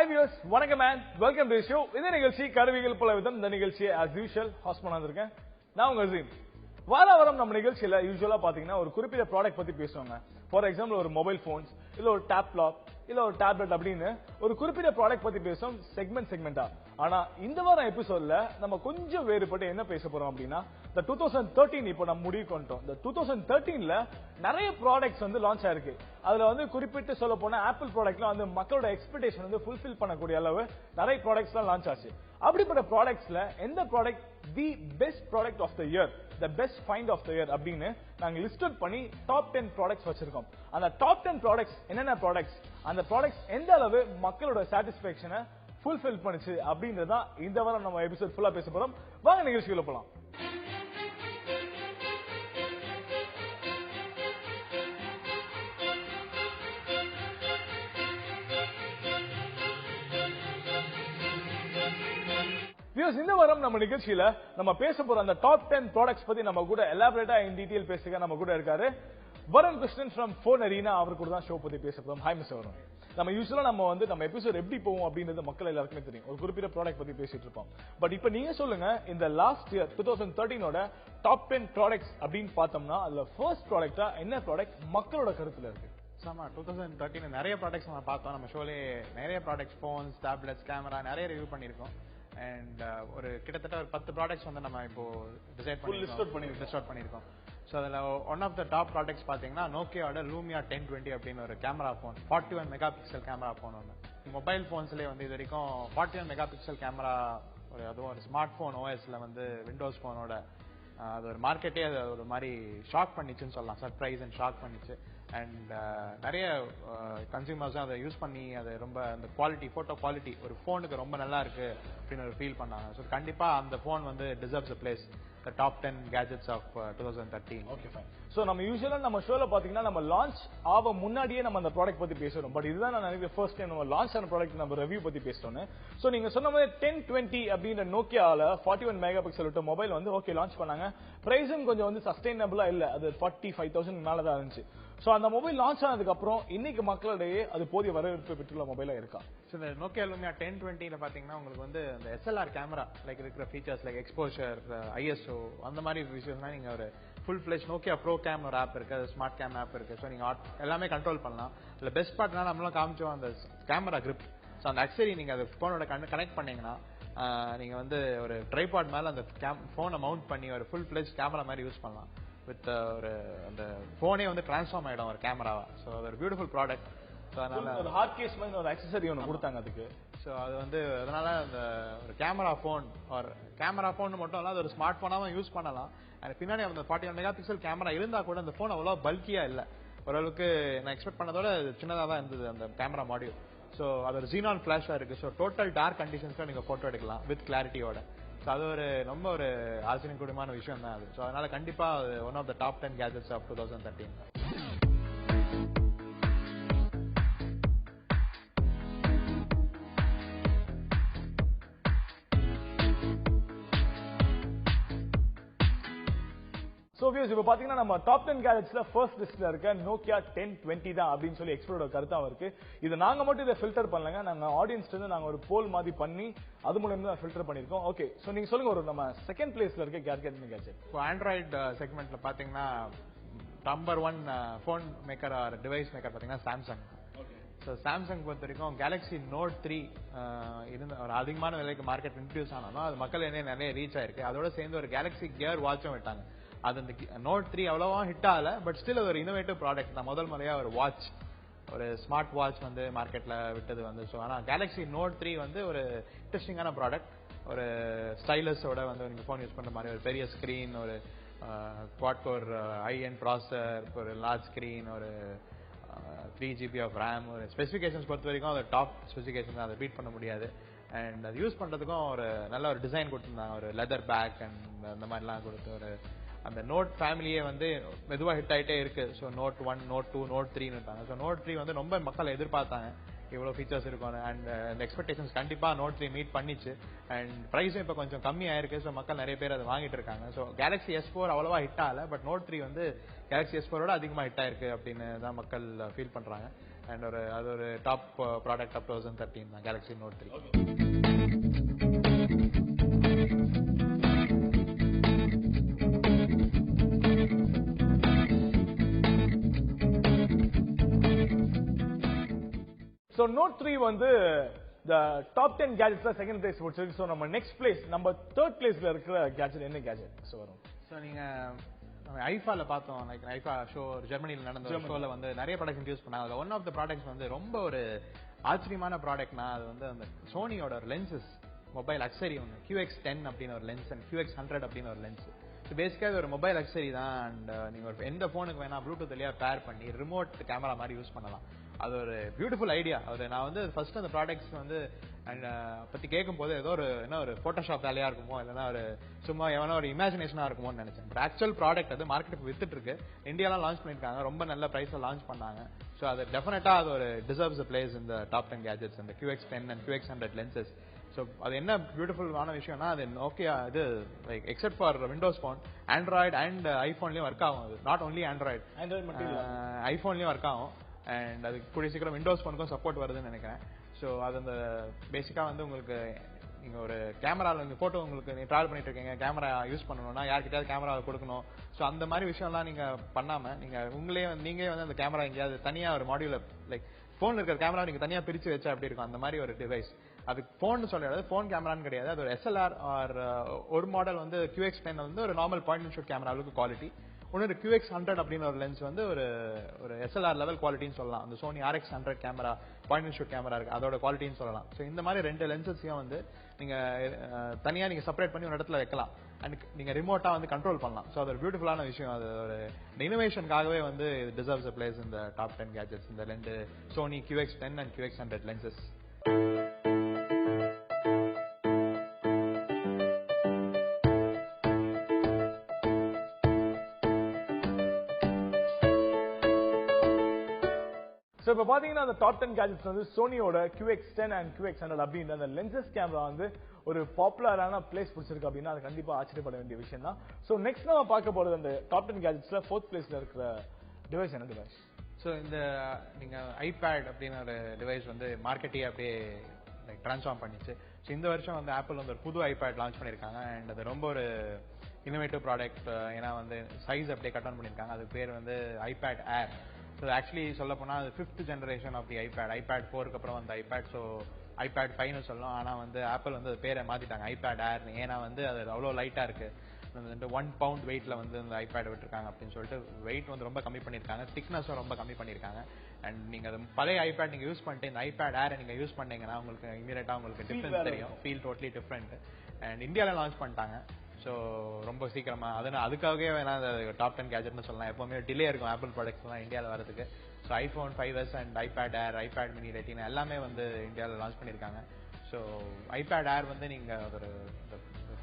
Hi viewers, வணக்கம் man. Welcome to the show. இந்த நிகழ்ச்சி கருவிகள் பல விதம். இந்த நிகழ்ச்சியை as usual host பண்ணிருக்கேன். நான் உங்க அசீம். வாரம் நம்ம நிகழ்ச்சியில யூசுவலா பாத்தீங்கன்னா ஒரு குறிப்பிட்ட ப்ராடக்ட் பத்தி பேசுவாங்க. ஃபார் எக்ஸாம்பிள் ஒரு மொபைல் போன்ஸ், இல்ல ஒரு டேப்லாப், இல்ல ஒரு டேப்லெட் அப்படின்னு ஒரு குறிப்பிட்ட ப்ராடக்ட் பத்தி பேசுவோம் செக்மெண்டா. ஆனா இந்த வாரம் எபிசோட்ல நம்ம கொஞ்சம் வேறுபட்டு என்ன பேச போறோம் அப்படின்னா இந்த 2013 இப்போ நம்ம முடிவு கொண்டோம். இந்த 2013ல நிறைய ப்ராடக்ட்ஸ் வந்து லான்ச் ஆயிருக்கு. அதுல வந்து குறிப்பிட்டு சொல்ல போனா ஆப்பிள் ப்ராடக்ட்லாம் வந்து மக்களோட எக்ஸ்பெக்டேஷன் வந்து ஃபுல்ஃபில் பண்ணக்கூடிய அளவு நிறைய ப்ராடக்ட்ஸ் எல்லாம் லான்ச் ஆச்சு. அப்படிப்பட்ட ப்ராடக்ட்ஸ்ல எந்த product the best product of the year, the best find of the year அப்படின்னு நாங்க லிஸ்ட் அவுட் பண்ணி டாப் 10 ப்ராடக்ட்ஸ் வச்சிருக்கோம். அந்த டாப் 10 ப்ராடக்ட்ஸ் என்னென்ன ப்ராடக்ட்ஸ், அந்த ப்ராடக்ட்ஸ் எந்த அளவு மக்களோட சாட்டிஸ்பேக்ஷனை ஃபுல்ஃபில் பண்ணுச்சு அப்படின்றதா இந்த வாரம் நம்ம எபிசோட் ஃபுல்லா பேச போறோம். வாங்க நிகழ்ச்சிக்குள்ள போலாம். இந்த வாரம் நம்ம நிகழ்ச்சியில நம்ம பேச போற அந்த டாப் 10 ப்ராடக்ட்ஸ் பத்தி நம்ம கூட எலாபரேட்டா இன் டீடைல் பேசுக நம்ம கூட இருக்காரு Varun Krishnan from Phone Arena. அவர் கூட தான் ஷோ பத்தி பேச போறோம். Hi mister Varun. நம்ம யூசுவலா நம்ம எபிசோட் எப்படி போவோம் அப்படின்றது மக்கள் எல்லாருக்குமே தெரியும். ஒரு குறிப்பிட்ட ப்ராடக்ட் பத்தி பேசிட்டு இருப்போம். பட் இப்ப நீங்க சொல்லுங்க, இந்த லாஸ்ட் இயர் 2013ஓட டாப் 10 ப்ராடக்ட்ஸ் அப்படின்னு பார்த்தோம்னா அதுல ஃபர்ஸ்ட் ப்ராடக்ட்டா என்ன ப்ராடக்ட் மக்களோட கருத்துல இருக்கு? ஆமா, 2013 நிறைய ப்ராடக்ட்ஸ் நம்ம பார்த்தோம். நம்ம ஷோலே நிறைய ப்ராடக்ட்ஸ், போன்ஸ், டேப்லெட்ஸ், கேமரா நிறைய ரிவ்யூ பண்ணிருக்கோம். அண்ட் ஒரு கிட்டத்தட்ட ஒரு 10 ப்ராடக்ட்ஸ் வந்து நம்ம இப்போ டிசைட் பண்ணி லிஸ்ட் அவுட் பண்ணிருக்கோம். ஸோ அதில் one of the top products பார்த்தீங்கன்னா நோக்கியாவோட லூமியா 1020 அப்படின்னு ஒரு camera phone, 41 mega pixel camera phone ஒன்று. மொபைல் ஃபோன்ஸ்லேயே வந்து இது வரைக்கும் 41 மெகா பிக்சல் கேமரா அதுவும் ஒரு ஸ்மார்ட் ஃபோன் ஓஎஸ்ல வந்து விண்டோஸ் ஃபோனோட அது ஒரு மார்க்கெட்டே அது ஒரு மாதிரி ஷாக் பண்ணிச்சுன்னு சொல்லலாம். சர்ப்ரைஸ் அண்ட் ஷாக் பண்ணிச்சு. அண்ட் நிறைய கன்சியூமர்ஸும் அதை யூஸ் பண்ணி அது ரொம்ப அந்த குவாலிட்டி, ஃபோட்டோ குவாலிட்டி ஒரு ஃபோனுக்கு ரொம்ப நல்லா இருக்கு அப்படின்னு ஒரு ஃபீல் பண்ணாங்க. ஸோ கண்டிப்பாக அந்த ஃபோன் வந்து deserves a place the top 10 gadgets of 2013. Okay fine. So நம்ம யூசுவலா நம்ம ஷோல பாத்தீங்கன்னா நம்ம லான்ச் ஆக முன்னாடியே நம்ம அந்த ப்ராடக்ட் பத்தி பேசுறோம். பட் இதுதான் நான் நினைக்கிறேன் ஃபர்ஸ்ட் டைம் நம்ம லான்ச் ஆன ப்ராடக்ட் நம்ம ரிவ்யூ பத்தி பேசுறோம். சோ நீங்க சொன்ன மாதிரி 1020 அப்படின்ற நோக்கியால 41 மெகா பிக்சல் விட்ட மொபைல் வந்து ஓகே லான்ச் பண்ணாங்க. பிரைஸும் கொஞ்சம் வந்து சஸ்டைனபிளா இல்ல, அது 45,000 மேல தான் இருந்துச்சு. சோ அந்த மொபைல் லான்ச் ஆனதுக்கு அப்புறம் இன்னைக்கு மக்களிடையே அது போதிய வரவேற்பு பெற்றுள்ள மொபைலா இருக்கா? ஸோ இந்த நோக்கியா லூமியா 1020ல பாத்தீங்கன்னா உங்களுக்கு வந்து அந்த SLR கேமரா லைக் இருக்கிற ஃபீச்சர்ஸ் லைக் எக்ஸ்போஷர், ISO அந்த மாதிரி விஷயம்லாம் நீங்க ஒரு full fledge Nokia bro game ஒரு ஆப் இருக்கு, ஸ்மார்ட் கேம் ஆப் இருக்கு. ஸோ நீங்க எல்லாமே கண்ட்ரோல் பண்ணலாம். இதுல பெஸ்ட் பார்ட்னா நம்மளாம் காமிச்சோம் அந்த கேமரா கிரிப். ஸோ அந்த அக்சரி நீங்க அந்த போனோட கனெக்ட் பண்ணீங்கன்னா நீங்க வந்து ஒரு ட்ரைபாட் மேல அந்த போனை மவுண்ட் பண்ணி ஒரு ஃபுல் ஃபிளெஜ் கேமரா மாதிரி யூஸ் பண்ணலாம். வித் ஒரு அந்த போனே வந்து டிரான்ஸ்ஃபார்ம் ஆயிடும் ஒரு கேமராவா. ஸோ அது ஒரு பியூட்டிஃபுல் ப்ராடக்ட். ஸோ அதனால ஒரு ஹார்ட் கேஸ் மாதிரி ஒரு அக்சசரி ஒன்று கொடுத்தாங்க அதுக்கு. ஸோ அது வந்து அதனால அந்த ஒரு கேமரா ஃபோன் ஒரு கேமரா ஃபோன் மட்டும் இல்லை, அது ஒரு ஸ்மார்ட் ஃபோனாகவும் யூஸ் பண்ணலாம். அண்ட் பின்னாடி அந்த 41 மெகா பிக்சல் கேமரா இருந்தால் கூட அந்த ஃபோன் அவ்வளோ பல்கியா இல்லை. ஓரளவுக்கு நான் எக்ஸ்பெக்ட் பண்ணதோட சின்னதாக தான் இருந்தது அந்த கேமரா மாடியூல். ஸோ அது ஒரு ஜீனான் ஃபிளாஷாக இருக்கு. ஸோ டோட்டல் டார்க் கண்டிஷன்ஸ்ல நீங்கள் ஃபோட்டோ எடுக்கலாம் வித் கிளாரிட்டியோட. ஸோ அது ஒரு ரொம்ப ஒரு ஆச்சரியக்கூடியமான விஷயம் தான் அது. ஸோ அதனால கண்டிப்பாக one of the top 10 gadgets of 2013. So views, இப்போ பாத்தீங்கன்னா நம்ம டாப் 10 கேஜெட்ஸ்ல ஃபர்ஸ்ட் லிஸ்ட்ல இருக்க நோக்கியா 1020 தான் அப்படின்னு சொல்லி எக்ஸ்பர்ட்டோட கருத்தாவும் இருக்கு. இது நாங்க மட்டும் இதை ஃபில்டர் பண்ணலங்க, நாங்க ஆடியன்ஸ்ல இருந்து நாங்க ஒரு போல் மாதிரி பண்ணி அது மூலமா தான் ஃபில்டர் பண்ணிருக்கோம். ஓகே, சோ நீங்க சொல்லுங்க, ஒரு நம்ம செகண்ட் பிளேஸ்ல இருக்க கேஜெட். இப்போ ஆண்ட்ராய்டு செக்மெண்ட்ல பாத்தீங்கன்னா number 1 phone maker R device maker பாத்தீங்கன்னா சாம்சங். ஸோ சாம்சங் பொறுத்த வரைக்கும் கேலக்ஸி நோட் 3 இருந்த ஒரு அதிகமான விலைக்கு மார்க்கெட் இன்ட்ரடியூஸ் ஆனாலும் அது மக்கள் என்ன நிறைய ரீச் ஆயிருக்கு. அதோட சேர்ந்து ஒரு கேலக்ஸி கியர் வாட்சும் விட்டாங்க. அது அந்த நோட் 3 அவ்வளவா ஹிட் ஆகல, பட் ஸ்டில் ஒரு இனோவேட்டிவ் ப்ராடக்ட் தான். முதல் முறையா ஒரு வாட்ச், ஒரு ஸ்மார்ட் வாட்ச் வந்து மார்க்கெட்ல விட்டது வந்து. ஸோ ஆனால் கேலக்ஸி நோட் 3 வந்து ஒரு இன்ட்ரெஸ்டிங்கான ப்ராடக்ட். ஒரு ஸ்டைலஸோட வந்து நீங்க ஃபோன் யூஸ் பண்ற மாதிரி ஒரு பெரிய ஸ்கிரீன், ஒரு quad core high end processor, ஒரு லார்ஜ் ஸ்கிரீன், ஒரு 3 GB ஆஃப் ரேம். ஒரு ஸ்பெசிஃபிகேஷன்ஸ் பொறுத்த வரைக்கும் அது டாப் ஸ்பெசிஃபிகேஷன் தான், அதை பீட் பண்ண முடியாது. அண்ட் அது யூஸ் பண்றதுக்கும் ஒரு நல்ல ஒரு டிசைன் கொடுத்துருந்தாங்க. ஒரு லெதர் பேக் அண்ட் அந்த மாதிரிலாம் கொடுத்து ஒரு அந்த நோட் ஃபேமிலியே வந்து மெதுவாக ஹிட் ஆகிட்டே இருக்கு. ஸோ நோட் 1, நோட் 2, நோட் 3 இருக்காங்க. ஸோ நோட் 3 வந்து ரொம்ப மக்கள் எதிர்பார்த்தாங்க இவ்வளோ ஃபீச்சர்ஸ் இருக்கும். அண்ட் அந்த எக்ஸ்பெக்டேஷன்ஸ் கண்டிப்பாக நோட் 3 மீட் பண்ணிச்சு. அண்ட் ப்ரைஸும் இப்போ கொஞ்சம் கம்மியாயிருக்கு. ஸோ மக்கள் நிறைய பேர் அதை வாங்கிட்டு இருக்காங்க. ஸோ கேலக்ஸி S4 அவ்வளோவா ஹிட் ஆகல, பட் நோட் 3 வந்து கேலக்ஸி S4ஓட அதிகமாக ஹிட் ஆயிருக்கு அப்படின்னு தான் மக்கள் ஃபீல் பண்ணுறாங்க. அண்ட் அது ஒரு டாப் ப்ராடக்ட் ஆஃப் 2013 தான் கேலக்ஸி நோட் 3. So Note 3 வந்து the top 10 gadgetsல செகண்ட் பிளேஸ் பிடிச்சிருக்கு. ஸோ நம்ம நெக்ஸ்ட் பிளேஸ் நம்ம தேர்ட் பிளேஸ்ல இருக்கிற கேட்ஜெட் என்ன கேட்ஜெட் ஸோ வரும்? ஸோ நீங்க ஐஃபால பார்த்தோம், லைக் ஐஃபா ஷோ ஜெர்மனியில் நடந்த ஷோல வந்து நிறைய ப்ராடக்ட் இன்ட்ரடியூஸ் பண்ணாங்க. அதில் ஒன் ஆஃப் த ப்ராடக்ட்ஸ் வந்து ரொம்ப ஒரு ஆச்சரியமான ப்ராடக்ட்னா அது வந்து அந்த சோனியோட லென்சஸ் மொபைல் அக்சரி ஒன்று QX10 அப்படின்னு ஒரு லென்ஸ் அண்ட் QX100 அப்படின்னு ஒரு லென்ஸ். ஸோ பேசிக்காக இது ஒரு மொபைல் அக்சரி தான். அண்ட் நீங்கள் ஒரு எந்த ஃபோனுக்கு வேணா ப்ளூடூத் வழியாக பேர் பண்ணி ரிமோட் கேமரா மாதிரி யூஸ் பண்ணலாம். அது ஒரு பியூட்டிஃபுல் ஐடியா. அது நான் வந்து ஃபர்ஸ்ட் அந்த ப்ராடக்ட்ஸ் வந்து பத்தி கேட்கும் போது ஏதோ ஒரு என்ன ஒரு போட்டோஷாப் வேலையா இருக்குமோ இல்லைன்னா ஒரு சும்மா எவனோ ஒரு இமேஜினேஷனா இருக்குமோன்னு நினைச்சேன். பட் ஆக்சுவல் ப்ராடக்ட் அது மார்க்கெட்டுக்கு வித்துட்டு இருக்கு. இந்தியாலாம் லான்ச் பண்ணிருக்காங்க, ரொம்ப நல்ல பிரைஸ்ல லான்ச் பண்ணாங்க. ஸோ அது டெஃபினட்டா அது ஒரு டிசர்வ்ஸ் அ பிளேஸ் இந்த டாப் 10 கேஜெட்ஸ் இந்த QX10 and QX100 lenses. So அது என்ன பியூட்டிஃபுல்லான விஷயம்னா அது ஓகே இது like except for Windows phone Android and ஐஃபோன்லயும் ஒர்க் ஆகும். அது நாட் ஒன்லி ஆண்ட்ராய்டு மட்டும் ஐஃபோன்லயும் ஒர்க் ஆகும். அண்ட் அது கூடிய சீக்கிரம் விண்டோஸ் ஃபோனுக்கும் சப்போர்ட் வருதுன்னு நினைக்கிறேன். ஸோ அது அந்த பேசிக்காக வந்து உங்களுக்கு நீங்கள் ஒரு கேமராவில் இந்த ஃபோட்டோ உங்களுக்கு நீங்கள் ட்ராவல் பண்ணிட்டு இருக்கீங்க, கேமரா யூஸ் பண்ணணும்னா யார்கிட்டயாவது கேமரா கொடுக்கணும். ஸோ அந்த மாதிரி விஷயம்லாம் நீங்கள் பண்ணாமல் நீங்களே வந்து அந்த கேமரா எங்கேயாவது தனியாக ஒரு மாடியூல லைக் ஃபோனில் இருக்கிற கேமரா நீங்கள் தனியாக பிரித்து வச்சா அப்படி இருக்கும். அந்த மாதிரி ஒரு டிவைஸ். அது ஃபோன் சொல்லிடாது, ஃபோன் கேமரான்னு கிடையாது. அது ஒரு SLR ஆர் ஒரு மாடல் வந்து QX10 வந்து ஒரு normal point and shoot camera அளவுக்கு குவாலிட்டி. ஒன்று QX100 அப்படின்னு ஒரு லென்ஸ் வந்து ஒரு SLR லெவல் குவாலிட்டின்னு சொல்லலாம். அந்த Sony RX100 camera point and shoot camera இருக்கு, அதோட குவாலிட்டின்னு சொல்லலாம். ஸோ இந்த மாதிரி ரெண்டு லென்சஸையும் வந்து நீங்க தனியா நீங்க செப்பரேட் பண்ணி ஒரு இடத்துல வைக்கலாம். அண்ட் நீங்க ரிமோட்டா வந்து கண்ட்ரோல் பண்ணலாம். ஸோ அது ஒரு பியூட்டிஃபுல்லான விஷயம். அது ஒரு இனோவேஷனுக்காகவே வந்து டிசர்வ்ஸ் அ பிளேஸ் இந்த டாப் 10 கேஜெட்ஸ் இந்த ரெண்டு Sony QX10 and QX100 lenses. So இப்போ பார்த்தீங்கன்னா அந்த டாப் 10 கேஜெட்ஸ் வந்து சோனியோட QX10 அண்ட் QX100 அப்படின்ற அந்த லென்சஸ் கேமரா வந்து ஒரு பாப்புலரான பிளேஸ் பிடிச்சிருக்கு அப்படின்னா அது கண்டிப்பாக ஆச்சரியப்பட வேண்டிய விஷயம் தான். ஸோ நெக்ஸ்ட் நம்ம பார்க்க போகிறது அந்த டாப் 10 கேஜெட்ஸ்ல ஃபோர்த் பிளேஸ்ல இருக்கிற டிவைஸ் என்ன டிவைஸ்? ஸோ இந்த நீங்கள் ஐபேட் அப்படின்னு ஒரு டிவைஸ் வந்து மார்க்கெட்டையே அப்படியே லைக் ட்ரான்ஸ்ஃபார்ம் பண்ணிச்சு. ஸோ இந்த வருஷம் வந்து ஆப்பிள் வந்து ஒரு புது ஐபேட் லான்ச் பண்ணியிருக்காங்க. அண்ட் அது ரொம்ப ஒரு இன்னோவேட்டிவ் ப்ராடக்ட். ஏன்னா வந்து சைஸ் அப்படியே கட் ஆன் பண்ணியிருக்காங்க. அதுக்கு பேர் வந்து ஐபேட் ஏர். ஸோ ஆக்சுவலி சொல்ல போனால் அது 5th generation of the iPad 4க்கு அப்புறம் வந்து ஐபேட். ஸோ ஐபேட் 5ன்னு சொல்லலாம். ஆனால் வந்து ஆப்பிள் வந்து பேரை மாற்றிட்டாங்க ஐபேட் ஏர்னு. ஏன்னா வந்து அது அவ்வளோ லைட்டாக இருக்கு. 1 பவுண்ட் வெயிட்ல வந்து இந்த ஐபேட் விட்டுருக்காங்க அப்படின்னு சொல்லிட்டு வெயிட் வந்து ரொம்ப கம்மி பண்ணியிருக்காங்க, திக்னஸும் ரொம்ப கம்மி பண்ணியிருக்காங்க. அண்ட் நீங்க அது பழைய ஐபேட் நீங்க யூஸ் பண்ணிட்டு இந்த ஐபேட் ஏரை நீங்க யூஸ் பண்ணீங்கன்னா உங்களுக்கு இமீடியட்டா உங்களுக்கு டிஃபரன்ஸ் தெரியும். Feel totally different. அண்ட் இந்தியாவில் லான்ச் பண்ணிட்டாங்க. ஸோ ரொம்ப சீக்கிரமா அதுக்காகவே வேணா டாப் 10 கேஜெட்னு சொல்லலாம். எப்பவுமே டிலே இருக்கும் ஆப்பிள் ப்ராடக்ட்ஸ்லாம் இந்தியாவில் வரதுக்கு. So iPhone 5s and iPad air, iPad mini retina எல்லாமே வந்து இந்தியாவில் லான்ச் பண்ணியிருக்காங்க. ஸோ ஐபேட் ஏர் வந்து நீங்க ஒரு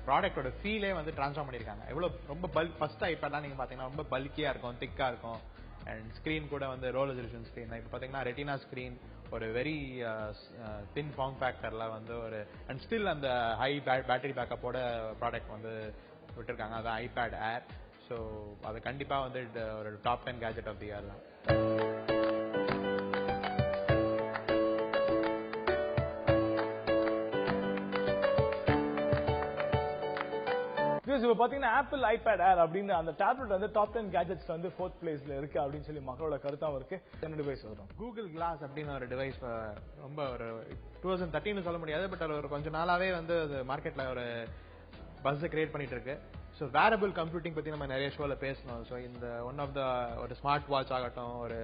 ப்ராடக்டோட ஃபீலே வந்து ட்ரான்ஸ்ஃபார்ம் பண்ணியிருக்காங்க. எவ்வளோ ரொம்ப ஃபர்ஸ்ட் ஐபேட்லாம் நீங்க பார்த்தீங்கன்னா ரொம்ப பல்கியா இருக்கும், திக்கா இருக்கும். அண்ட் ஸ்க்ரீன் கூட வந்து ரோல் ரெசல்யூஷன் ஸ்க்ரீன். இப்போ பார்த்தீங்கன்னா ரெட்டினா ஸ்க்ரீன் ஒரு வெரி தின் ஃபார்ம் ஃபேக்டர்ல வந்து ஒரு அண்ட் ஸ்டில் அந்த ஹை பேட்டரி பேக்கப்போட ப்ராடக்ட் வந்து விட்டுருக்காங்க. அது ஐபேட் ஏர். ஸோ அது கண்டிப்பாக வந்து ஒரு top 10 gadget of the year தான். இப்போ பாத்தீங்கன்னா ஆப்பிள் ஐபேட் ஏர் அப்படின்னு அந்த டேப்லெட் வந்து டாப் 10 கேஜெட்ஸ்ல வந்து 4th பிளேஸ்ல இருக்கு அப்படின்னு சொல்லி மக்களோட கருத்தாவும் இருக்கு. என்ன டிவைஸ் வரும்? கூகுள் கிளாஸ் அப்படின்னு ஒரு டிவைஸ் ரொம்ப ஒரு 2013 சொல்ல முடியாது, பட் அது ஒரு கொஞ்ச நாளாவே வந்து அது மார்க்கெட்ல ஒரு பஸ் கிரியேட் பண்ணிட்டு இருக்கு. ஸோ வேரபிள் கம்ப்யூட்டிங் பத்தி நம்ம நிறைய ஷோல பேசணும். ஸோ இந்த ஒன் ஆஃப் த ஒரு ஸ்மார்ட் வாட்ச் ஆகட்டும், ஒரு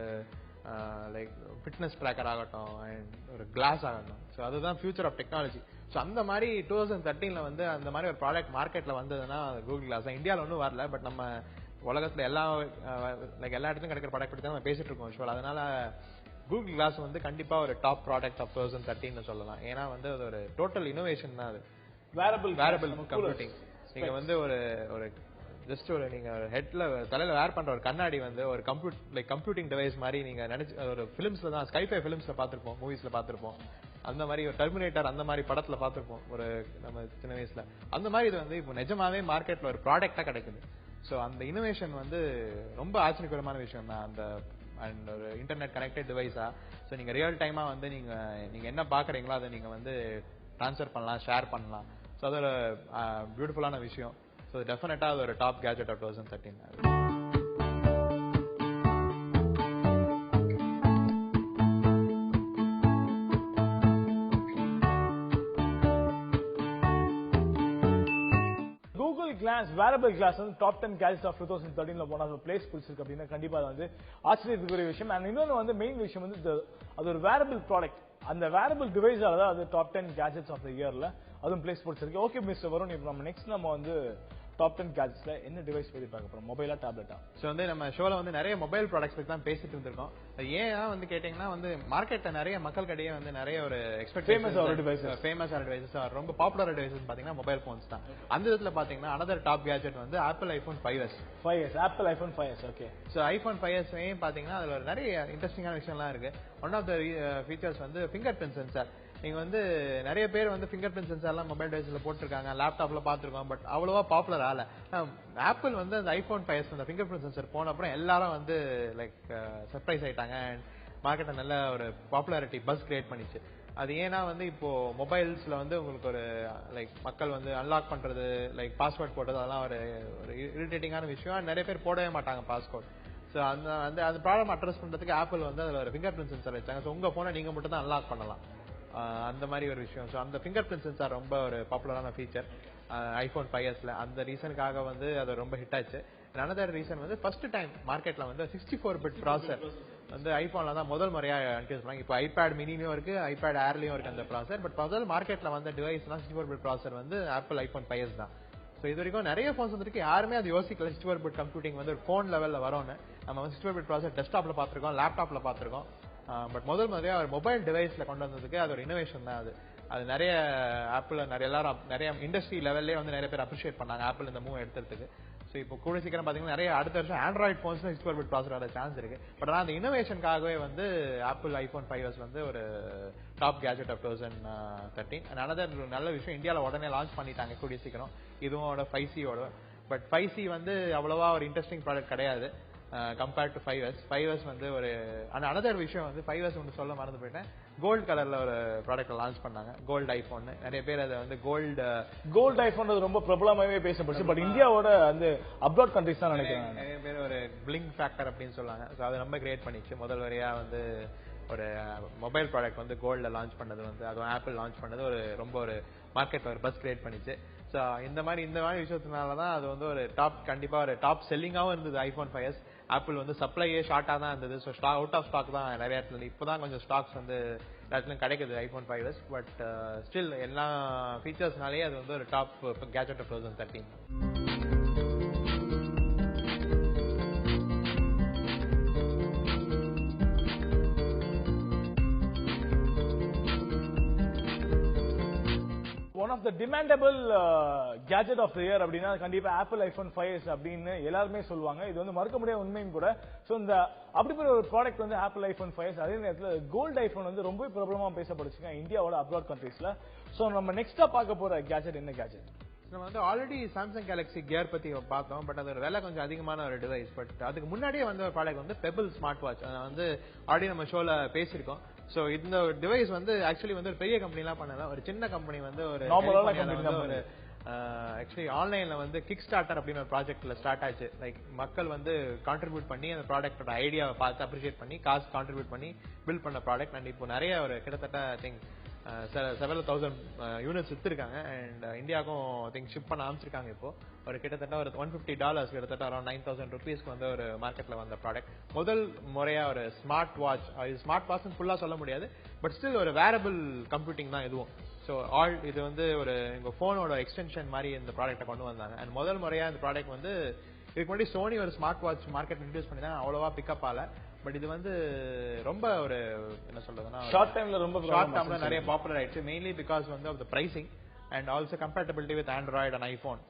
லைக் ஃபிட்னஸ் ட்ராக்கர் ஆகட்டும், அண்ட் ஒரு கிளாஸ் ஆகட்டும். ஸோ அதுதான் ஃபியூச்சர் ஆஃப் டெக்னாலஜி. ஸோ அந்த மாதிரி 2013 வந்து அந்த மாதிரி ஒரு ப்ராடக்ட் மார்க்கெட்ல வந்ததுன்னா கூகுள் கிளாஸ் தான். இந்தியாவில் ஒன்றும் வரல, பட் நம்ம உலகத்துல எல்லா இடத்துலையும் கிடைக்கிற ப்ராடக்ட் பற்றி தான் நம்ம பேசிட்டு இருக்கோம் ஷோல. அதனால கூகுள் கிளாஸ் வந்து கண்டிப்பா ஒரு டாப் ப்ராடக்ட் ஆஃப் 2013 சொல்லலாம். ஏன்னா வந்து அது ஒரு டோட்டல் இனோவேஷன் தான். அது வேரபிள் கம்ப்யூட்டிங். நீங்க வந்து ஒரு ஜஸ்ட் ஒரு நீங்க ஹெட்ல தலையில வேர் பண்ற ஒரு கண்ணாடி வந்து ஒரு கம்ப்யூட்டிங் டிவைஸ் மாதிரி நீங்க நினைச்சு ஒரு பிலிம்ஸ்ல தான் ஸ்கைஃபை பிலிம்ஸ்ல பாத்திருப்போம், மூவிஸ்ல பாத்திருப்போம். அந்த மாதிரி ஒரு டெர்மினேட்டர் அந்த மாதிரி படத்துல பாத்திருப்போம் ஒரு நம்ம சின்ன வயசுல. அந்த மாதிரி இது வந்து இப்போ நிஜமாவே மார்க்கெட்ல ஒரு ப்ராடக்டா கிடைக்குது. ஸோ அந்த இனோவேஷன் வந்து ரொம்ப ஆச்சரியகரமான விஷயம் தான். அந்த அண்ட் ஒரு இன்டர்நெட் கனெக்டட் டிவைஸா. ஸோ நீங்க ரியல் டைமா வந்து நீங்க என்ன பாக்குறீங்களோ அதை நீங்க வந்து ட்ரான்ஸ்ஃபர் பண்ணலாம், ஷேர் பண்ணலாம். ஸோ அது ஒரு பியூட்டிஃபுல்லான விஷயம். ஸோ டெஃபினட்டா அது ஒரு top gadget of 2013. Glass wearable glass வந்து டாப் 10 கேஜெட்ஸ் ஆஃப் 2013 போன பிளேஸ் பிடிச்சிருக்கு அப்படின்னா கண்டிப்பா அது வந்து ஆச்சரியத்துக்குரிய விஷயம். அண்ட் இன்னொன்று வந்து மெயின் விஷயம் வந்து அது ஒரு வேரபிள் ப்ராடக்ட். அந்த வேரபிள் டிவைஸால தான் அது டாப் 10 கேஜெட்ஸ் ஆஃப் த இயர்ல அதுவும் பிளேஸ் பிடிச்சிருக்கு. ஓகே மிஸ்டர் வருண், இப்போ நம்ம நெக்ஸ்ட் நம்ம வந்து டாப் 10 கேஜெட்ஸ்ல என்ன டிவைஸ் பத்தி பார்க்க போறோம்? மொபைலா, டேப்லெட்டா? ஸோ வந்து நம்ம ஷோல வந்து நிறைய மொபைல் ப்ராடக்ட்ஸ் பத்தி தான் பேசிட்டு இருந்திருக்கோம். ஏன் வந்து கேட்டீங்கன்னா வந்து மார்க்கெட்ல நிறைய மக்கள்கிட்டயே வந்து நிறைய ஒரு ஃபேமஸ் டிவைசஸ் ரொம்ப பாப்புலர் டிவைசஸ் பாத்தீங்கன்னா மொபைல் போன்ஸ் தான். அந்த விதத்துல பாத்தீங்கன்னா another டாப் கேஜெட் வந்து apple iPhone 5s. Apple iPhone 5s. Okay. So iPhone 5s பாத்தீங்கன்னா அதுல நிறைய இன்ட்ரெஸ்டிங்கான விஷயம்லாம் இருக்கு. ஒன் ஆஃப் த ஃபீச்சர்ஸ் வந்து ஃபிங்கர் பிரிண்ட் சென்சார். நீங்க வந்து நிறைய பேர் வந்து ஃபிங்கர் பிரிண்ட் சென்சார்லாம் மொபைல் டிவைஸ்ல போட்டிருக்காங்க, லேப்டாப்ல பாத்துருக்கோம். பட் அவ்வளவா பாப்புலர் ஆகல. ஆப்பிள் வந்து அந்த ஐபோன் 5s அந்த ஃபிங்கர் பிரிண்ட் சென்சார் போன அப்புறம் எல்லாரும் வந்து லைக் சர்ப்ரைஸ் ஆயிட்டாங்க. அண்ட் மார்க்கெட்ல நல்ல ஒரு பாப்புலாரிட்டி பஸ் கிரியேட் பண்ணிச்சு. அது ஏன்னா வந்து இப்போ மொபைல்ஸ்ல வந்து உங்களுக்கு ஒரு லைக் மக்கள் வந்து அன்லாக் பண்றது, லைக் பாஸ்வேர்ட் போடுறது, அதெல்லாம் ஒரு இரிட்டேட்டிங்கான விஷயம். நிறைய பேர் போடவே மாட்டாங்க பாஸ்வேர்ட். ஸோ அந்த ப்ராப்ளம் அட்ரஸ் பண்றதுக்கு ஆப்பிள் வந்து அதுல ஒரு ஃபிங்கர் பிரிண்ட் சென்சார் வச்சாங்க. ஸோ உங்க போனை நீங்க மட்டும் தான் அன்லாக் பண்ணலாம். அந்த மாதிரி ஒரு விஷயம். ஸோ அந்த ஃபிங்கர் பிரிண்ட் சென்சார் ரொம்ப ஒரு பாப்புலரான ஃபீச்சர் ஐபோன் 5sல. அந்த ரீசனுக்காக வந்து அது ரொம்ப ஹிட் ஆச்சு. another ரீசன் வந்து ஃபர்ஸ்ட் டைம் மார்க்கெட்ல வந்து 64 பிட் ப்ராசர் வந்து ஐபோன்ல தான் முதல் முறையா இன்ட்ரோடியூஸ் பண்ணாங்க. இப்போ ஐபேட் மினிலையும் இருக்கு, ஐபேட் ஏர்லயும் இருக்கு அந்த ப்ராசர். பட் முதல் மார்க்கெட்ல வந்த டிவைஸ்லாம் 64 பிட் ப்ராசர் வந்து ஆப்பிள் ஐபோன் 5s தான். ஸோ இது வரைக்கும் நிறைய போன்ஸ் வந்துருக்கு, யாருமே அது யோசிக்கல 64 பிட் கம்ப்யூட்டிங் வந்து ஒரு போன் லெவல்ல வரும்னு. நம்ம வந்து 64 பிட் ப்ராசர் டெஸ்க்டாப்ல பாத்திருக்கோம், லேப்டாப்ல பாத்திருக்கோம். பட் முதல் முறையா ஒரு மொபைல் டிவைஸ்ல கொண்டு வந்ததுக்கு அது ஒரு இனோவேஷன் தான். அது நிறைய ஆப்பிள் எல்லாரும் நிறைய இண்டஸ்ட்ரி லெவல்லே வந்து நிறைய பேர் அப்ரிஷியேட் பண்ணாங்க ஆப்பிள் இந்த மூவ் எடுத்துறதுக்கு. ஸோ இப்போ கூட சீக்கிரம் பாத்தீங்கன்னா நிறைய அடுத்த வருஷம் ஆண்ட்ராய்ட் போன்ஸ் 64 பிட் ப்ராசர் வர சான்ஸ் இருக்கு. பட் ஆனால் அந்த இனோவேஷனுக்காகவே வந்து ஆப்பிள் ஐபோன் 5s வந்து ஒரு டாப் கேஜெட் ஆஃப் 2013. another நல்ல விஷயம், இந்தியாவில் உடனே லான்ச் பண்ணிட்டாங்க கூடிய சீக்கிரம் இதுவோட 5Cயோட. பட் 5C வந்து அவ்வளவா ஒரு இன்ட்ரெஸ்டிங் ப்ராடக்ட் கிடையாது கம்பேர்ட் டு 5s வந்து ஒரு அனதர் விஷயம் வந்து 5s ஒன்று சொல்ல மறந்து போயிட்டேன். கோல்டு கலர்ல ஒரு ப்ராடக்ட் லான்ச் பண்ணாங்க, கோல்டு ஐபோன். நிறைய பேர் அதை வந்து கோல்டு ஐபோன் ரொம்ப பிரபலமாகவே பேசப்படுச்சு. பட் இந்தியாவோட அந்த அப்ராட் கண்ட்ரிஸ் தான் நினைக்கிறேன். நிறைய பேர் ஒரு பிளிங்க் ஃபேக்டர் அப்படின்னு சொல்லாங்க. ஸோ அது ரொம்ப கிரியேட் பண்ணிச்சு. முதல் வரையா வந்து ஒரு மொபைல் ப்ராடக்ட் வந்து கோல்ட்ல லான்ச் பண்ணது வந்து அதுவும் ஆப்பிள் லான்ச் பண்ணது ஒரு ரொம்ப ஒரு மார்க்கெட்ல ஒரு பஸ் கிரியேட் பண்ணிச்சு. ஸோ இந்த மாதிரி விஷயத்தினாலதான் அது வந்து ஒரு டாப் கண்டிப்பா ஒரு டாப் செல்லிங்காவும் இருந்தது ஐபோன் 5s. ஆப்பிள் வந்து சப்ளையே ஷார்ட்டா தான் இருந்தது. ஸோ அவுட் ஆஃப் ஸ்டாக் தான் நிறைய இடத்துல. இப்போதான் கொஞ்சம் ஸ்டாக்ஸ் வந்து எல்லாத்துலயும் கிடைக்குது ஐபோன் 5s. பட் ஸ்டில் எல்லா ஃபீச்சர்ஸ்னாலேயே அது வந்து ஒரு top gadget of 2013. One of the demandable gadget of the year அப்படின்னா கண்டிப்பா ஆப்பிள் ஐபோன் 5s அப்படின்னு எல்லாருமே சொல்லுவாங்க. இது வந்து மறுக்க முடியாத உண்மையும் கூட. சோ இந்த அப்படிப்பட்ட ஒரு ப்ராடக்ட் வந்து ஆப்பிள் ஐபோன் 5s. அதே நேரத்தில் கோல்டு ஐபோன் வந்து ரொம்ப பிரபலமா பேசப்படுச்சுங்க இந்தியாவோட அப்ராட் கண்ட்ரீஸ்ல. சோ நம்ம நெக்ஸ்டா பார்க்க போற கேஜெட் என்ன கேஜெட்? நம்ம வந்து ஆல்ரெடி சாம்சங் கேலக்ஸி கியர் பத்தி பார்த்தோம். பட் அதோட விலை கொஞ்சம் அதிகமான ஒரு டிவைஸ். பட் அதுக்கு முன்னாடியே வந்து ஒரு ப்ராடக்ட் வந்து பெபிள் ஸ்மார்ட் வாட்ச். வந்து ஆல்ரெடி நம்ம ஷோல பேசியிருக்கோம். சோ இந்த டிவைஸ் வந்து ஆக்சுவலி வந்து ஒரு பெரிய கம்பெனி எல்லாம் பண்ணல, ஒரு சின்ன கம்பெனி வந்து ஒரு ஆக்சுவலி ஆன்லைன்ல வந்து கிக் ஸ்டார்டர் அப்படின்னு ஒரு ப்ராஜெக்ட்ல ஸ்டார்ட் ஆச்சு. லைக் மக்கள் வந்து கான்ட்ரிபியூட் பண்ணி அந்த ப்ராடக்டோட ஐடியாவை பார்த்து அப்ரிஷியேட் பண்ணி காசு கான்ட்ரிபியூட் பண்ணி பில்ட் பண்ண ப்ராடக்ட். அண்ட் இப்போ நிறைய ஒரு கிட்டத்தட்ட I think several thousand units வித்துருக்காங்க. அண்ட் இந்தியாவுக்கும் திங்க் ஷிப் பண்ண ஆரம்பிச்சிருக்காங்க. இப்போ ஒரு கிட்டத்தட்ட ஒரு $150 கிட்டத்தட்ட அரௌண்ட் 9,000 rupeesக்கு வந்து ஒரு மார்க்கெட்ல வந்த ப்ராடக்ட். முதல் முறையா ஒரு ஸ்மார்ட் வாட்ச். இது ஸ்மார்ட் வாட்ச் ஃபுல்லா சொல்ல முடியாது, பட் ஸ்டில் ஒரு வேரபிள் கம்ப்யூட்டிங் தான் இதுவும். ஸோ இது வந்து ஒரு எங்க போனோட எக்ஸ்டென்ஷன் மாதிரி இந்த ப்ராடக்ட்டை கொண்டு வந்தாங்க. அண்ட் முதல் முறையா இந்த ப்ராடக்ட் வந்து இதுக்கு முன்னாடி சோனி ஒரு ஸ்மார்ட் வாட்ச் மார்க்கெட் இன்ட்ரோடியூஸ் பண்ணி தான் அவ்வளவா பிக்கப் ஆகல. பட் இது வந்து ரொம்ப ஒரு என்ன சொல்றதுன்னா ஷார்ட் டைம்ல நிறைய பாப்புலர் ஆயிடுச்சு. மெயின்லி பிகாஸ் வந்து of the pricing and also compatibility with Android and iPhone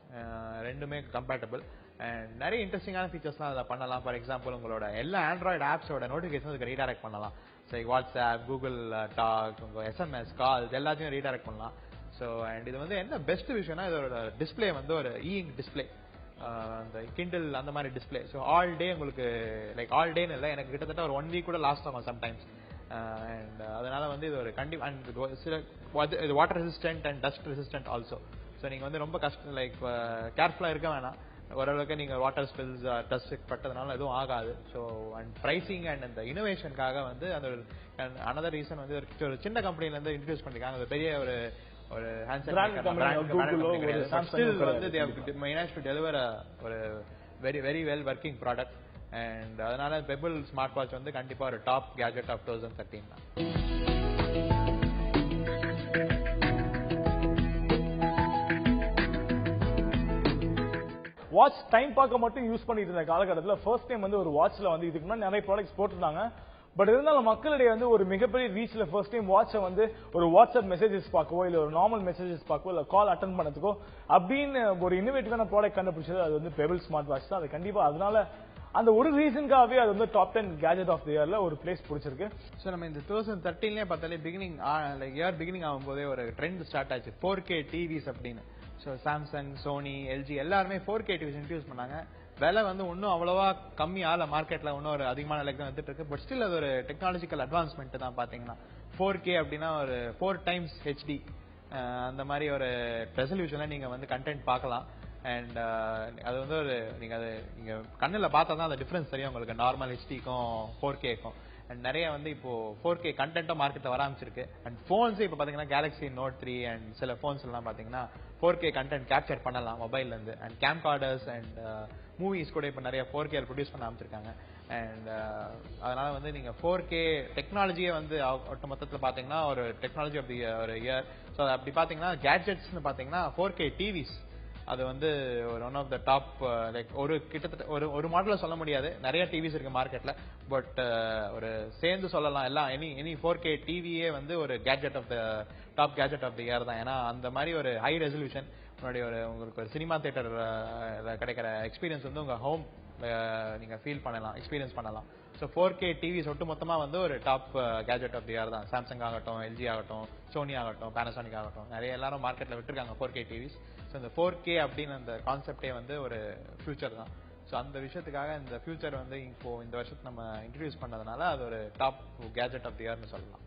ரெண்டுமே கம்பேட்டபிள். அண்ட் நிறைய இன்ட்ரெஸ்டிங்கான ஃபீச்சர்ஸ்லாம் அதை பண்ணலாம். ஃபார் எக்ஸாம்பிள் உங்களோட எல்லா ஆண்ட்ராய்டு ஆப்ஸோட நோட்டிஃபிகேஷன் அதுக்கு ரீடைரக்ட் பண்ணலாம். ஸோ வாட்ஸ்அப், கூகுள் டாக், உங்க SMS கால்ஸ் எல்லாத்தையும் ரீடைரக்ட் பண்ணலாம். ஸோ அண்ட் இது வந்து என்ன பெஸ்ட் விஷயம்னா இதோட டிஸ்பிளே வந்து ஒரு இங்க் டிஸ்பிளே. அந்த கிண்டில் அந்த மாதிரி டிஸ்பிளே. ஸோ ஆல் டே உங்களுக்கு லைக் ஆல் டேன்னு இல்லை, எனக்கு கிட்டத்தட்ட ஒரு 1 வீக் கூட லாஸ்ட் ஆகும் சம்டைம்ஸ். அண்ட் அதனால வந்து இது ஒரு அண்ட் சில இது water resistant and dust resistant also. So நீங்க வந்து ரொம்ப கஷ்டம் லைக் கேர்ஃபுல்லா இருக்க வேணாம். ஓரளவுக்கு நீங்க வாட்டர் ஸ்பில்ஸ் டஸ்ட் பட்டதுனால எதுவும் ஆகாது. ஸோ அண்ட் பிரைசிங் அண்ட் அந்த இனோவேஷனுக்காக வந்து அந்த அனதர் ரீசன் வந்து ஒரு சின்ன கம்பெனில இருந்து இன்ட்ரோடியூஸ் பண்ணிருக்காங்க. அது பெரிய ஒரு ஹேண்ட்செட் வந்து they have managed to deliver ஒரு very very well working product. and அதனால பெபிள் ஸ்மார்ட் வாட்ச் வந்து கண்டிப்பா ஒரு டாப் கேஜெட் ஆஃப் 2013 தான். வாட்ச் டைம் பார்க்க மட்டும் யூஸ் பண்ணிட்டு இருந்த காலகட்டத்தில் ஃபர்ஸ்ட் டைம் வந்து ஒரு வாட்ச்ல வந்து இதுக்கு முன்னாடி நிறைய ப்ராடக்ட்ஸ் போட்டிருந்தாங்க. பட் இருந்தாலும் மக்களிடையே வந்து ஒரு மிகப்பெரிய ரீச்ல ஃபர்ஸ்ட் டைம் வாட்சை வந்து ஒரு வாட்ஸ்அப் மெசேஜஸ் பார்க்கவோ இல்ல ஒரு நார்மல் மெசேஜஸ் பார்க்கவோ இல்ல கால் அட்டன் பண்ணதுக்கோ அப்படின்னு ஒரு இன்னோவேட்டிவான ப்ராடக்ட் கண்டுபிடிச்சது அது வந்து பெபிள் ஸ்மார்ட் வாட்ச் தான். அது கண்டிப்பா அதனால அந்த ஒரு ரீசனுக்காகவே அது வந்து டாப் 10 கேஜெட் ஆஃப் தி இயர்ல ஒரு பிளேஸ் பிடிச்சிருக்கு. ஸோ நம்ம இந்த 2013 பார்த்தாலே பிகினிங் லைக் இயர் பிகினிங் ஆகும்போதே ஒரு ட்ரெண்ட் ஸ்டார்ட் ஆச்சு 4K டிவிஸ் அப்படின்னு. ஸோ சாம்சங், சோனி, எல்ஜி எல்லாருமே 4K டிவிஸ் இன்ட்ரடியூஸ் பண்ணாங்க. விலை வந்து இன்னும் அவ்வளவா கம்மி ஆகல மார்க்கெட்ல, இன்னும் ஒரு அதிகமான விலைக்கு தான் வந்துட்டு இருக்கு. பட் ஸ்டில் அது ஒரு டெக்னாலஜிக்கல் அட்வான்ஸ்மெண்ட் தான் பாத்தீங்கன்னா. 4K அப்படின்னா ஒரு 4 times HD அந்த மாதிரி ஒரு ரெசல்யூஷன்ல நீங்க வந்து கண்டென்ட் பார்க்கலாம். அண்ட் அது வந்து ஒரு நீங்க கண்ணுல பார்த்தா தான் அந்த டிஃபரன்ஸ் தெரியும் உங்களுக்கு நார்மல் ஹெச்டிக்கும் 4Kக்கும். அண்ட் நிறைய வந்து இப்போ 4K கண்டென்ட்டும் மார்க்கெட்ல வர ஆரம்பிச்சிருக்கு. அண்ட் போன்ஸ் இப்போ பாத்தீங்கன்னா கேலக்ஸி நோட் 3 அண்ட் சில போன்ஸ் எல்லாம் பாத்தீங்கன்னா 4K கண்டென்ட் கேப்சர் பண்ணலாம் மொபைல்ல இருந்து. And game quarters and movies கூட இப்போ நிறைய 4K ப்ரொடியூஸ் பண்ண ஆரம்பிச்சிருக்காங்க. அண்ட் அதனால வந்து நீங்க 4K டெக்னாலஜியே வந்து ஒட்டு மொத்தத்தில் பாத்தீங்கன்னா ஒரு டெக்னாலஜி ஆஃப் தி ஒரு இயர். ஸோ அப்படி பாத்தீங்கன்னா கேட்ஜெட்ஸ்னு பாத்தீங்கன்னா 4K டிவிஸ் அது வந்து ஒரு one of the top like ஒரு கிட்டத்தட்ட ஒரு மாடல சொல்ல முடியாது, நிறைய டிவிஸ் இருக்கு மார்க்கெட்ல. பட் ஒரு சேர்ந்து சொல்லலாம் எல்லாம் எனி 4K டிவியே வந்து ஒரு gadget of the top gadget of the year தான். ஏன்னா அந்த மாதிரி ஒரு ஹை ரெசல்யூஷன் முன்னாடி உங்களுக்கு ஒரு சினிமா தியேட்டர் கிடைக்கிற எக்ஸ்பீரியன்ஸ் வந்து உங்க ஹோம் நீங்க ஃபீல் பண்ணலாம், எக்ஸ்பீரியன்ஸ் பண்ணலாம். ஸோ 4K டிவிஸ் ஒட்டு மொத்தமா வந்து ஒரு top gadget of the year தான். சாம்சங் ஆகட்டும், எல்ஜி ஆகட்டும், சோனி ஆகட்டும், பேனசானிக் ஆகட்டும், நிறைய எல்லாரும் மார்க்கெட்ல விட்டுருக்காங்க 4K டிவிஸ். ஸோ இந்த 4K அப்படின்னு அந்த கான்செப்டே வந்து ஒரு ஃபியூச்சர் தான். ஸோ அந்த விஷயத்துக்காக இந்த ஃபியூச்சர் வந்து இப்போ இந்த வருஷத்துக்கு நம்ம இன்ட்ரடியூஸ் பண்ணதுனால அது ஒரு டாப் கேட்ஜெட் ஆஃப் தி இயர்னு சொல்லலாம்.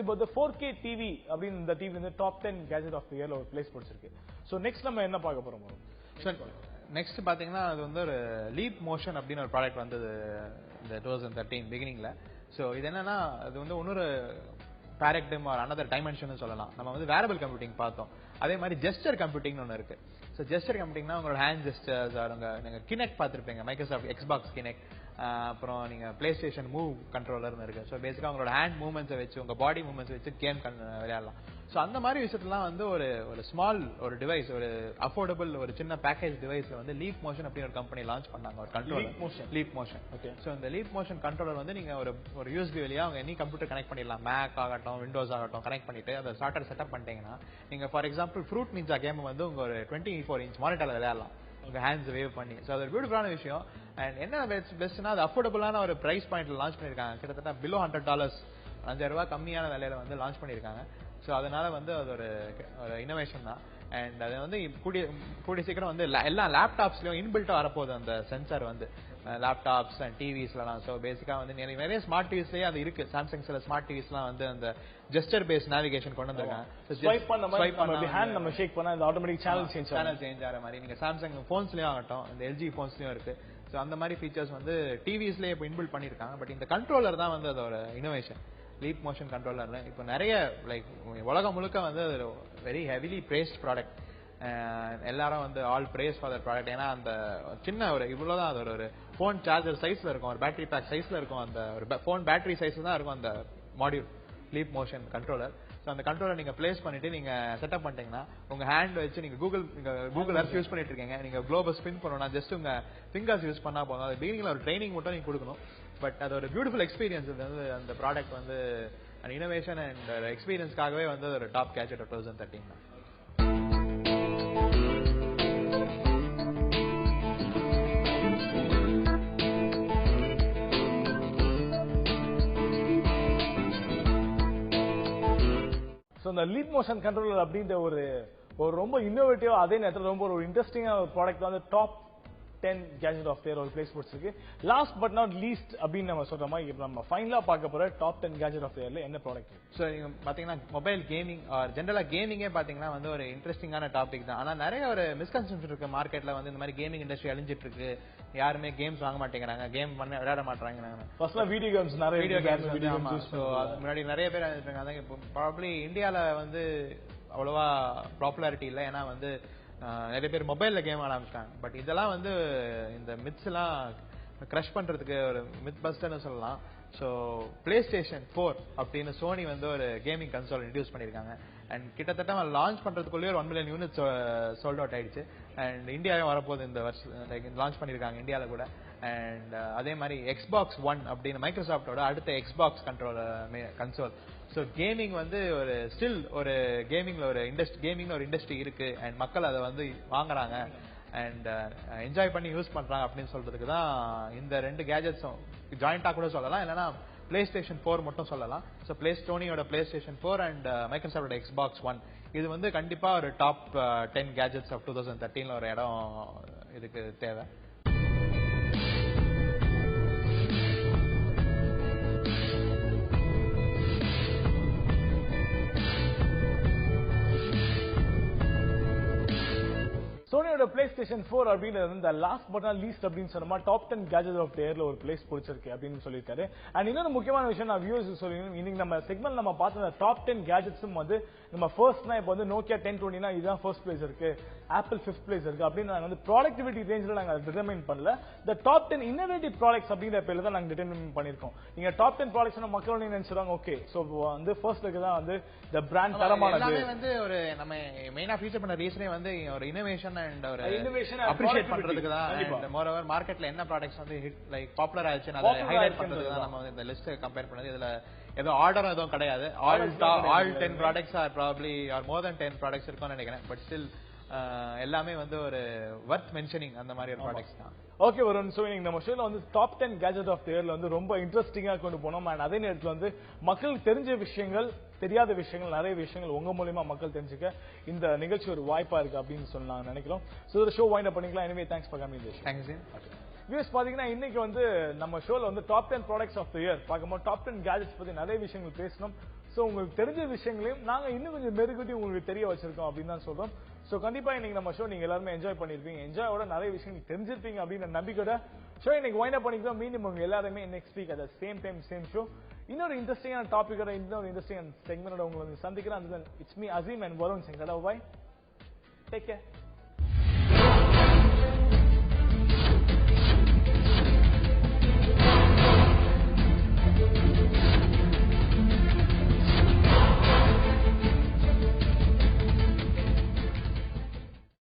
இப்போ the 4K TV அப்படின்னு இந்த டிவி வந்து டாப் 10 கேஜெட் ஆஃப் தி இயர்ல ஒரு பிளேஸ் பிடிச்சிருக்கு. சோ நெக்ஸ்ட் நம்ம என்ன பார்க்க போறோம்? நெக்ஸ்ட் பாத்தீங்கன்னா அது வந்து ஒரு லீப் மோஷன் அப்படின்னு ஒரு ப்ராடக்ட் வந்தது இந்த 2013 பிகினிங்ல. ஸோ இது என்னன்னா அது வந்து இன்னொரு பேரக்டம் ஆர் அனதர் டைமென்ஷன் சொல்லலாம். நம்ம வந்து வேரபிள் கம்ப்யூட்டிங் பார்த்தோம், அதே மாதிரி ஜெஸ்டர் கம்ப்யூட்டிங்னு ஒன்று இருக்கு. ஸோ ஜெஸ்டர் கம்ப்யூட்டிங்னா உங்களோட ஹேண்ட் ஜெஸ்டர்ஸ் நீங்க கினெக்ட் பார்த்துருப்பீங்க, மைக்ரோசாஃப்ட் எக்ஸ்பாக்ஸ் கினெக்ட், அப்புறம் நீங்க பிளே ஸ்டேஷன் மூவ் கண்ட்ரோலர்னு இருக்கு. ஸோ பேசிக்கா உங்களோட ஹேண்ட் மூவ்மெண்ட்ஸை வச்சு உங்க பாடி மூவ்மெண்ட்ஸ் வச்சு கேம் விளையாடலாம். ஸோ அந்த மாதிரி விஷயத்துலாம் வந்து ஒரு ஸ்மால் ஒரு டிவைஸ், ஒரு அஃபோர்டபுள் ஒரு சின்ன பேக்கேஜ் டிவைஸ்ல வந்து லீப் மோஷன் அப்படின்னு ஒரு கம்பெனி லான்ச் பண்ணாங்க ஒரு கண்ட்ரோலர். Leap Motion. ஸோ இந்த லீப் மோஷன் கண்ட்ரோலர் வந்து நீங்க ஒரு யூஎஸ்பி வழியா அவங்க எனி கம்ப்யூட்டர் கனெக்ட் பண்ணிடலாம், மேக் ஆகட்டும், விண்டோஸ் ஆகட்டும், கனெக்ட் பண்ணிட்டு அதை சார்ட்டர் செட்டப் பண்ணிட்டீங்கன்னா நீங்க for example Fruit Ninja game வந்து உங்க ஒரு 24 inch மானிட்டர்ல விளையாடலாம் உங்க ஹேண்ட்ஸ் வேவ் பண்ணி. ஸோ அது ஒரு பியூட்டிஃபுல்லான விஷயம். அண்ட் என்ன பெஸ்ட்னா அது அஃபோர்டபுளான ஒரு பிரைஸ் பாயிண்ட்ல லான்ச் பண்ணிருக்காங்க. கிட்டத்தட்ட பிலோ $100 $5,000 கம்மியான விலையில வந்து லான்ச் பண்ணிருக்காங்க. ஸோ அதனால வந்து அது ஒரு இனோவேஷன் தான். அண்ட் அது வந்து கூடிய சீக்கிரம் வந்து எல்லா லேப்டாப்ஸ்லயும் இன்பில்ட்டா வரப்போகுது அந்த சென்சார் வந்து லேப்டாப்ஸ் அண்ட் டிவிஸ்லாம். ஸோ பேசிக்கா வந்து நிறைய ஸ்மார்ட் டிவிஸ்லயே அது இருக்கு. சாம்சங் சில ஸ்மார்ட் டிவிஸ்லாம் வந்து அந்த ஜெஸ்டர் பேஸ் நேவிகேஷன் கொண்டு வந்திருக்காங்க. சேனல் சேஞ்ச் ஆகிற மாதிரி நீங்க சாம்சங் போன்ஸ்லயும் ஆகட்டும், இந்த எல்ஜி போன்ஸ்லயும் இருக்கு. ஸோ அந்த மாதிரி ஃபீச்சர்ஸ் வந்து டிவிஸ்லயே இப்போ இன்பில்ட் பண்ணிருக்காங்க. பட் இந்த கண்ட்ரோலர் தான் வந்து அதோட இனோவேஷன். லீப் மோஷன் கண்ட்ரோலர்ல இப்போ நிறைய லைக் உலகம் முழுக்க வந்து வெரி ஹெவிலி பிரேஸ்ட் ப்ராடக்ட். எல்லாரும் வந்து all praise for that product. ஏன்னா அந்த சின்ன ஒரு இவ்வளவுதான் அது ஒரு போன் சார்ஜர் சைஸ்ல இருக்கும், ஒரு பேட்டரி பேக் சைஸ்ல இருக்கும், அந்த ஒரு போன் பேட்டரி சைஸ்ல தான் இருக்கும் அந்த module Leap Motion controller. So அந்த கண்ட்ரோலர் நீங்க பிளேஸ் பண்ணிட்டு நீங்க செட்டப் பண்ணிட்டீங்கன்னா உங்க ஹேண்ட் வச்சு நீங்க கூகுள் எர்த் யூஸ் பண்ணிட்டு இருக்கீங்க, நீங்க குளோபல் ஸ்பின் பண்ணணும், ஜஸ்ட் உங்க ஃபிங்கர்ஸ் யூஸ் பண்ணா போதும். அது பிகினிங்ல ஒரு ட்ரைனிங் மட்டும் நீங்க கொடுக்கணும். பட் அது ஒரு பியூட்டிஃபுல் எக்ஸ்பீரியன்ஸ். வந்து அந்த ப்ராடக்ட் வந்து இனோவேஷன் அண்ட் எக்ஸ்பீரியன்ஸ்க்காகவே வந்து ஒரு டாப் கேட்ஜெட் 2013 தான். ஸோ இந்த லீப் மோஷன் கண்ட்ரோலர் அப்படின்ற ஒரு ரொம்ப இன்னோவேட்டிவா அதே நேரத்தில் ரொம்ப ஒரு இன்ட்ரெஸ்டிங்கான ஒரு ப்ராடக்ட் வந்து டாப் 10 கேஜெட் ஆஃப் இயர் ஒரு பிளேஸ் பிடிச்சிருக்கு. லாஸ்ட் பட் நாட் லீஸ்ட் அப்படின்னு நம்ம சொல்ற மாதிரி இப்போ நம்ம ஃபைனலா பார்க்க போற டாப் 10 கேஜெட் ஆஃப் இயர்ல என்ன ப்ராடக்ட்? ஸோ நீங்க பாத்தீங்கன்னா மொபைல் கேமிங் ஆர் ஜென்ரலா கேமிங்கே பாத்தீங்கன்னா வந்து ஒரு இன்ட்ரெஸ்டிங்கான டாபிக் தான். ஆனா நிறைய ஒரு மிஸ்கன்செப்ஷன் இருக்கு மார்க்கெட்ல வந்து இந்த மாதிரி கேமிங் இண்டஸ்ட்ரி அழிஞ்சிட்டு இருக்கு, யாருமே கேம்ஸ் வாங்க மாட்டேங்கிறாங்க, கேம் பண்ண விளையாட மாட்டாங்க. ஃபர்ஸ்ட்லாம் வீடியோ கேம்ஸ் நிறைய வீடியோ கேம்ஸ். ஸோ அதுக்கு முன்னாடி நிறைய பேர் இருக்காங்க. அதான் இப்போ ப்ராபப்ளி இந்தியாவில் வந்து அவ்வளோவா பாப்புலாரிட்டி இல்லை, ஏன்னா வந்து நிறைய பேர் மொபைல்ல கேம் ஆட ஆரம்பிச்சிட்டாங்க. பட் இதெல்லாம் வந்து இந்த மித்ஸ் எல்லாம் கிரஷ் பண்றதுக்கு ஒரு மித் பஸ்டர்னு சொல்லலாம். ஸோ பிளே ஸ்டேஷன் 4 அப்படின்னு சோனி வந்து ஒரு கேமிங் கன்சோல் இன்ட்ரடியூஸ் பண்ணியிருக்காங்க. அண்ட் கிட்டத்தட்ட லான்ச் பண்றதுக்குள்ளேயே 1 மில்லியன் யூனிட் சோல்ட் அவுட் ஆயிடுச்சு. அண்ட் இந்தியாவும் வரப்போகுது இந்த வருஷம் லான்ச் பண்ணியிருக்காங்க இந்தியாவில் கூட. அண்ட் அதே மாதிரி எக்ஸ்பாக்ஸ் 1 அப்படின்னு மைக்ரோசாஃப்டோட அடுத்த எக்ஸ்பாக்ஸ் கன்சோல். ஸோ கேமிங் வந்து ஒரு ஸ்டில் ஒரு கேமிங்ல ஒரு இண்டஸ்ட்ரி இருக்கு அண்ட் மக்கள் அதை வந்து வாங்குறாங்க அண்ட் என்ஜாய் பண்ணி யூஸ் பண்றாங்க அப்படின்னு சொல்றதுக்கு தான் இந்த 2 கேஜெட்ஸும் ஜாயிண்டா கூட சொல்லலாம், இல்லைன்னா பிளே ஸ்டேஷன் 4 மட்டும் சொல்லலாம். ஸோ சோனியோட பிளே ஸ்டேஷன் 4 அண்ட் மைக்ரோசாஃப்டோட எக்ஸ்பாக்ஸ் 1 இது வந்து கண்டிப்பா ஒரு டாப் 10 கேஜெட்ஸ் ஆஃப் 2013 ஒரு இடம் இதுக்கு தேவை. சோனியோட பிளே ஸ்டேஷன் 4 அப்படின்றது இந்த லாஸ்ட் பட் நாட் லீஸ்ட் அப்படின்னு சொன்னா டாப் 10 கேஜெட் ஆஃப் தி இயர்ல ஒரு பிளேஸ் பிடிச்சிருக்கு அப்படின்னு சொல்லியிருக்காரு. அண்ட் இன்னொரு முக்கியமான விஷயம் நான் வியூவர்ஸ் சொல்லிருக்கேன், இன்னைக்கு நம்ம செக்மெண்ட் நம்ம பார்த்த டாப் 10 கேஜெட்ஸும் வந்து நம்ம ஃபர்ஸ்ட்னா இப்போ வந்து நோக்கியா 1020 இதுதான் ஃபர்ஸ்ட் பிளேஸ் இருக்கு, ஆப்பிள் 5th பிளேஸ் இருக்கு அப்படின்னு நாங்க வந்து ப்ராடக்டிவிட்டி ரேஞ்சில் நாங்க டிட்டர்மைன் பண்ணல. இந்த டாப் 10 இன்னோவேட்டிவ் ப்ராடக்ட்ஸ் அப்படிங்கிற பேர்ல தான் நாங்க டிட்டர்மைன் பண்ணிருக்கோம். நீங்க டாப் 10 ப்ராடக்ட்ஸ் மக்கள் நினைச்சிருவாங்க ஓகே ஸோ வந்து ஃபர்ஸ்ட் தான் வந்து இந்த பிராண்ட் தரமானது வந்து ஒரு நம்ம மெயினா ஃபீச்சர் பண்ண ரீசனே வந்து ஒரு இனோவேஷன் அண்ட் ஒரு அப்ரிஷியேட் பண்றதுக்கு தான். மோரோவர் மார்க்கெட்ல என்ன ப்ராடக்ட்ஸ் வந்து ஹிட் லைக் பாப்புலர் ஆயிடுச்சு அதை ஹைலைட் பண்றதுக்கு தான் நம்ம வந்து இந்த லிஸ்ட் கம்பேர் பண்ணது. இதுல ஏதோ ஆர்டர் எதுவும் கிடையாது. All 10 products are probably or more than 10 products இருக்கும்னு நினைக்கிறேன். பட் ஸ்டில் எல்லாமே வந்து ஒரு வர்த் மென்ஷனிங் அந்த மாதிரி ஒரு ப்ராடக்ட்ஸ் தான். ஓகே வருண், சோ இன்னைக்கு நம்ம ஷோல வந்து டாப் 10 கேஜெட் ஆஃப் தி இயர்ல வந்து ரொம்ப இன்ட்ரெஸ்டிங்கா கொண்டு போனோம். அண்ட் அதே நேரத்தில் வந்து மக்களுக்கு தெரிஞ்ச விஷயங்கள் தெரியாத விஷயங்கள் நிறைய விஷயங்கள் உங்க மூலமா மக்கள் தெரிஞ்சுக்க இந்த நிகழ்ச்சி ஒரு வாய்ப்பா இருக்கு அப்படின்னு சொல்லி நாங்க நினைக்கிறோம். சோ இந்த ஷோ வைண்ட் அப் பண்ணிக்கலாம். Anyway thanks for coming this. Thanks. Views பாத்தீங்கன்னா இன்னைக்கு வந்து நம்ம ஷோல வந்து top 10 products of the year பார்க்கும்போது டாப் 10 கேஜெட்ஸ் பத்தி நிறைய விஷயங்கள் பேசணும். சோ உங்களுக்கு தெரிஞ்ச விஷயங்களையும் நாங்க இன்னும் கொஞ்சம் மெருகூட்டி உங்களுக்கு தெரிய வச்சிருக்கோம் அப்படின்னு தான் சொல்றோம். சோ கண்டிப்பா இன்னைக்கு நம்ம ஷோ நீங்க எல்லாருமே என்ஜாய் பண்ணிருப்பீங்க, என்ஜாயோட நிறைய விஷயங்கள் தெரிஞ்சிருப்பீங்க அப்படின்னு நம்பிக்கையோட ஷோ இன்னைக்கு வைண்ட் அப் பண்ணிக்கிறோம். மீண்டும் உங்க எல்லாருமே next week at same time same show இன்னொரு இன்ட்ரெஸ்டிங்கான டாபிக்கோட இன்னொரு இன்ட்ரெஸ்டிங் செக்மெண்டோட உங்களை சந்திக்கிறேன். It's me Aseem and Varun Singh. Bye, take care.